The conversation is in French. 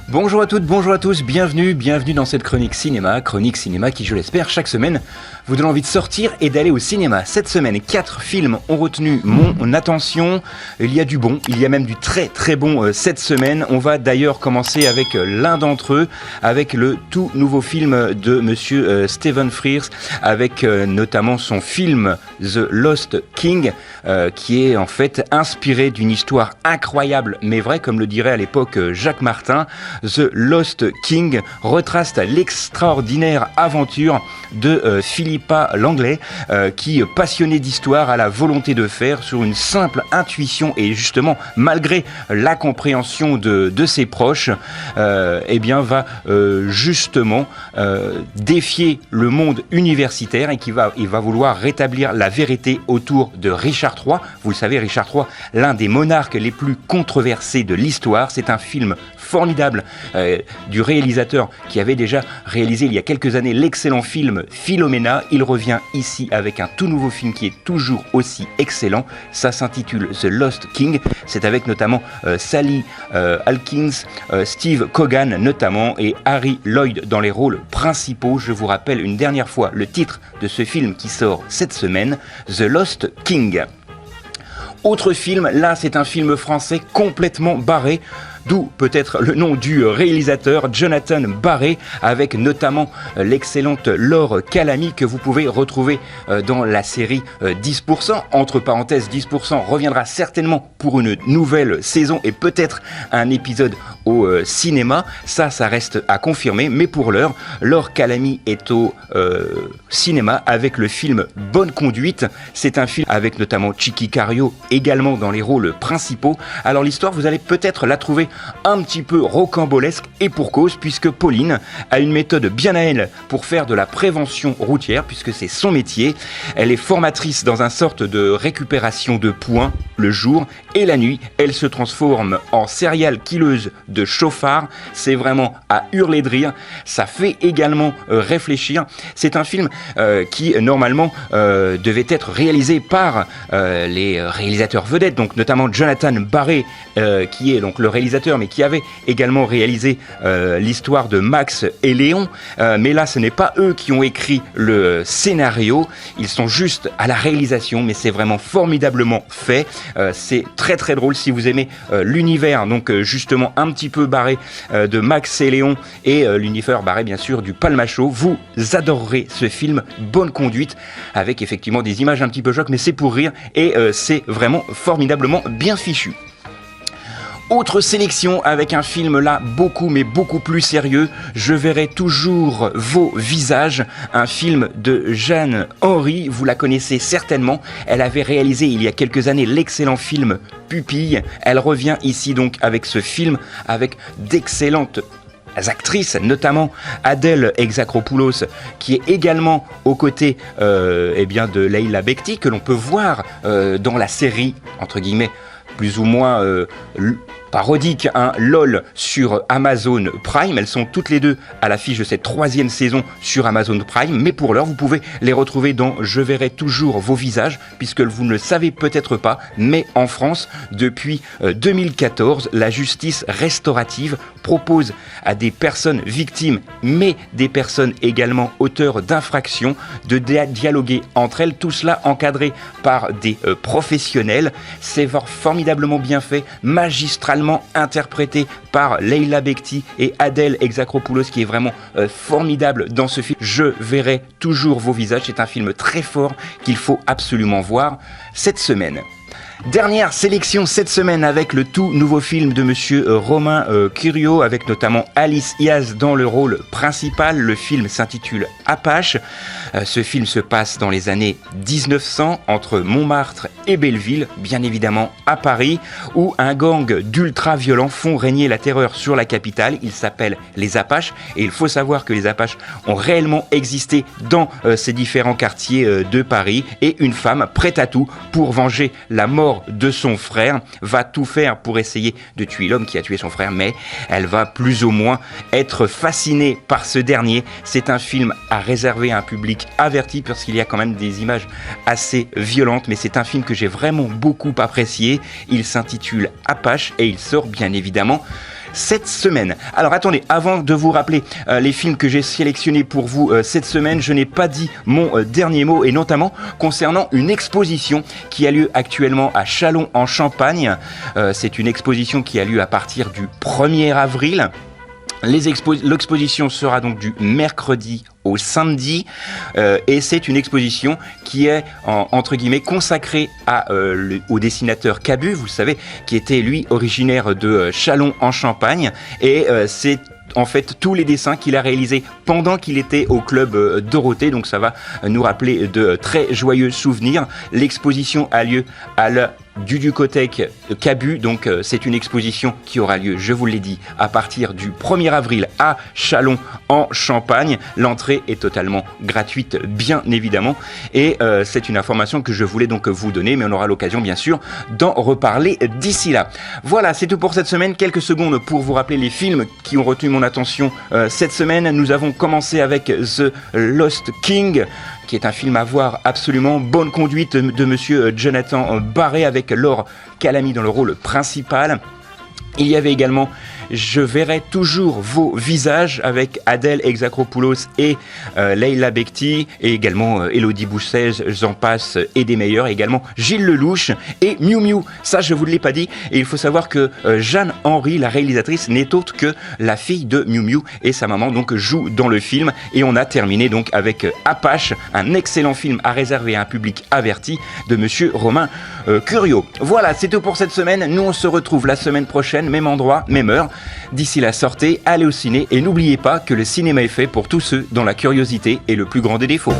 Bonjour à toutes, bonjour à tous, bienvenue dans cette chronique cinéma qui, je l'espère, chaque semaine vous donne envie de sortir et d'aller au cinéma. Cette semaine, 4 films ont retenu mon attention. Il y a du bon, il y a même du très très bon cette semaine. On va d'ailleurs commencer avec l'un d'entre eux, avec le tout nouveau film de monsieur Stephen Frears, avec notamment son film The Lost King, qui est en fait inspiré d'une histoire incroyable mais vraie, comme le dirait à l'époque Jacques Martin. The Lost King retrace l'extraordinaire aventure de Philippa Langley, qui, passionné d'histoire, a la volonté de faire sur une simple intuition et justement, malgré la compréhension de ses proches, va justement défier le monde universitaire et il va vouloir rétablir la vérité autour de Richard III. Vous le savez, Richard III, l'un des monarques les plus controversés de l'histoire. C'est un film formidable du réalisateur qui avait déjà réalisé il y a quelques années l'excellent film Philomena. Il revient ici avec un tout nouveau film qui est toujours aussi excellent. Ça s'intitule The Lost King. C'est avec notamment Sally Hawkins, Steve Coogan notamment et Harry Lloyd dans les rôles principaux. Je vous rappelle une dernière fois le titre de ce film qui sort cette semaine, The Lost King. Autre film, là c'est un film français complètement barré, d'où peut-être le nom du réalisateur Jonathan Barré, avec notamment l'excellente Laure Calamy que vous pouvez retrouver dans la série 10%. Entre parenthèses, 10% reviendra certainement pour une nouvelle saison et peut-être un épisode au cinéma. Ça reste à confirmer, mais pour l'heure, Laure Calamy est au cinéma avec le film Bonne Conduite. C'est un film avec notamment Chicky Cario également dans les rôles principaux. Alors l'histoire, vous allez peut-être la trouver un petit peu rocambolesque et pour cause, puisque Pauline a une méthode bien à elle pour faire de la prévention routière, puisque c'est son métier. Elle est formatrice dans une sorte de récupération de points le jour et la nuit. Elle se transforme en serial killeuse de chauffards. C'est vraiment à hurler de rire. Ça fait également réfléchir. C'est un film qui normalement devait être réalisé par les réalisateurs vedettes, donc notamment Jonathan Barré, qui est donc le réalisateur mais qui avait également réalisé l'histoire de Max et Léon, mais là ce n'est pas eux qui ont écrit le scénario, ils sont juste à la réalisation, mais c'est vraiment formidablement fait. C'est très très drôle si vous aimez l'univers, donc justement un petit peu barré de Max et Léon et l'univers barré bien sûr du Palmacho. Vous adorerez ce film Bonne Conduite, avec effectivement des images un petit peu choc, mais c'est pour rire et c'est vraiment formidablement bien fichu. Autre sélection avec un film là beaucoup plus sérieux, Je verrai toujours vos visages, un film de Jeanne Henry, vous la connaissez certainement, elle avait réalisé il y a quelques années l'excellent film Pupille, elle revient ici donc avec ce film avec d'excellentes actrices, notamment Adèle Exarchopoulos, qui est également aux côtés de Leila Bekti, que l'on peut voir dans la série, entre guillemets, plus ou moins parodique, LOL sur Amazon Prime. Elles sont toutes les deux à l'affiche de cette 3e saison sur Amazon Prime, mais pour l'heure vous pouvez les retrouver dans Je verrai toujours vos visages, puisque vous ne le savez peut-être pas, mais en France depuis 2014 la justice restaurative propose à des personnes victimes mais des personnes également auteurs d'infractions de dialoguer entre elles, tout cela encadré par des professionnels. C'est formidablement bien fait, magistralement interprété par Leila Bekti et Adèle Exarchopoulos, qui est vraiment formidable dans ce film. Je verrai toujours vos visages, c'est un film très fort qu'il faut absolument voir cette semaine. Dernière sélection cette semaine avec le tout nouveau film de monsieur Romain Curio, avec notamment Alice Iaz dans le rôle principal. Le film s'intitule Apache. Ce film se passe dans les années 1900 entre Montmartre et Belleville, bien évidemment à Paris, où un gang d'ultra-violents font régner la terreur sur la capitale. Ils s'appellent les Apaches et il faut savoir que les Apaches ont réellement existé dans ces différents quartiers de Paris, et une femme prête à tout pour venger la mort de son frère va tout faire pour essayer de tuer l'homme qui a tué son frère, mais elle va plus ou moins être fascinée par ce dernier. C'est un film à réserver à un public averti parce qu'il y a quand même des images assez violentes, mais c'est un film que j'ai vraiment beaucoup apprécié. Il s'intitule Apache et il sort bien évidemment cette semaine. Alors attendez, avant de vous rappeler les films que j'ai sélectionnés pour vous cette semaine, je n'ai pas dit mon dernier mot, et notamment concernant une exposition qui a lieu actuellement à Châlons en Champagne. C'est une exposition qui a lieu à partir du 1er avril. L'exposition sera donc du mercredi au samedi, et c'est une exposition qui est entre guillemets consacrée au dessinateur Cabu, vous savez, qui était lui originaire de Châlons en Champagne, et c'est en fait tous les dessins qu'il a réalisés pendant qu'il était au club Dorothée, donc ça va nous rappeler de très joyeux souvenirs. L'exposition a lieu à la Duducothèque Cabu, donc c'est une exposition qui aura lieu, je vous l'ai dit, à partir du 1er avril à Châlons en Champagne. L'entrée est totalement gratuite, bien évidemment, et c'est une information que je voulais donc vous donner, mais on aura l'occasion bien sûr d'en reparler d'ici là. Voilà, c'est tout pour cette semaine. Quelques secondes pour vous rappeler les films qui ont retenu mon attention cette semaine. Nous avons commencé avec The Lost King, qui est un film à voir absolument. Bonne conduite de monsieur Jonathan Barré avec Laure Calamy dans le rôle principal. Il y avait également Je verrai toujours vos visages avec Adèle Exarchopoulos et Leila Bekti, et également Élodie Boussez, j'en passe, et des meilleurs, et également Gilles Lelouch et Miu Miu. Ça, je vous l'ai pas dit, et il faut savoir que Jeanne Henry, la réalisatrice, n'est autre que la fille de Miu Miu, et sa maman donc joue dans le film. Et on a terminé donc avec Apache, un excellent film à réserver à un public averti de monsieur Romain Curiot. Voilà, c'est tout pour cette semaine. Nous, on se retrouve la semaine prochaine, même endroit, même heure. D'ici là, sortez, allez au ciné, et n'oubliez pas que le cinéma est fait pour tous ceux dont la curiosité est le plus grand des défauts.